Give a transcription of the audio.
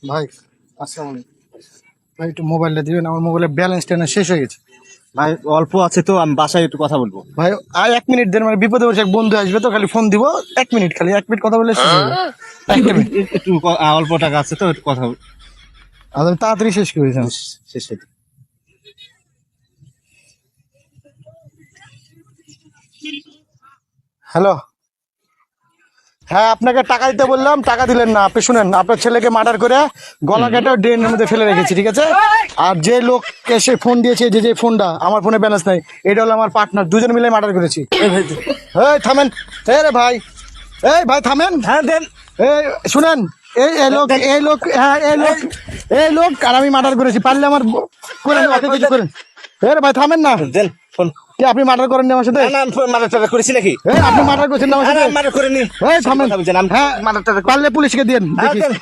ভাই আসসালামু আলাইকুম। ভাই একটু মোবাইলটা দিবেন, আমার মোবাইলের ব্যালেন্সটা না শেষ হয়ে গেছে। ভাই অল্প আছে তো, আমি বাসায় একটু কথা বলবো। ভাই আর 1 মিনিট দেন, মানে বিপদে পড়ছে, এক বন্ধু আসবে তো, খালি ফোন দিব 1 মিনিট, খালি 1 মিনিট কথা বলে শেষ হয়ে যাবে। একটা মিনিট একটু অল্প টাকা আছে তো, একটু কথা আর আমি তাড়াতাড়ি শেষ করে দিয়েছিলাম। শেষ হয়ে হ্যালো, হ্যাঁ আপনাকে টাকা দিতে বললাম, টাকা দিলেন না। আপনি শুনেন, আপনার ছেলেকে মার্ডার করে গলা কেটে ড্রেনের মধ্যে ফেলে রেখেছি, ঠিক আছে? আর যে লোক এসে ফোন দিয়েছে, যে ফোনটা, আমার ফোনে ব্যালেন্স নাই, এটা হলো আমার পার্টনার, দুজন মিলে মার্ডার করেছি। এই থামেন, এই রে ভাই, এই ভাই থামেন। হ্যাঁ দেন। এই শুনেন, এই লোক আর আমি মার্ডার করেছি, পারলে আমার করেন, ওকে কিছু করেন। এই রে ভাই থামেন না। দেন ফোন। কি আপনি মার্ডার করেন আমার সাথে? না মার্ডার টার্ডার করেছি নাকি? এই আপনি মার্ডার করেছেন না আমার সাথে? মার্ডার করেনি। এই থামেন। হ্যাঁ, মার্ডার টার্ডার পারলে পুলিশকে দিন হ্যাঁ দেখি। দেন।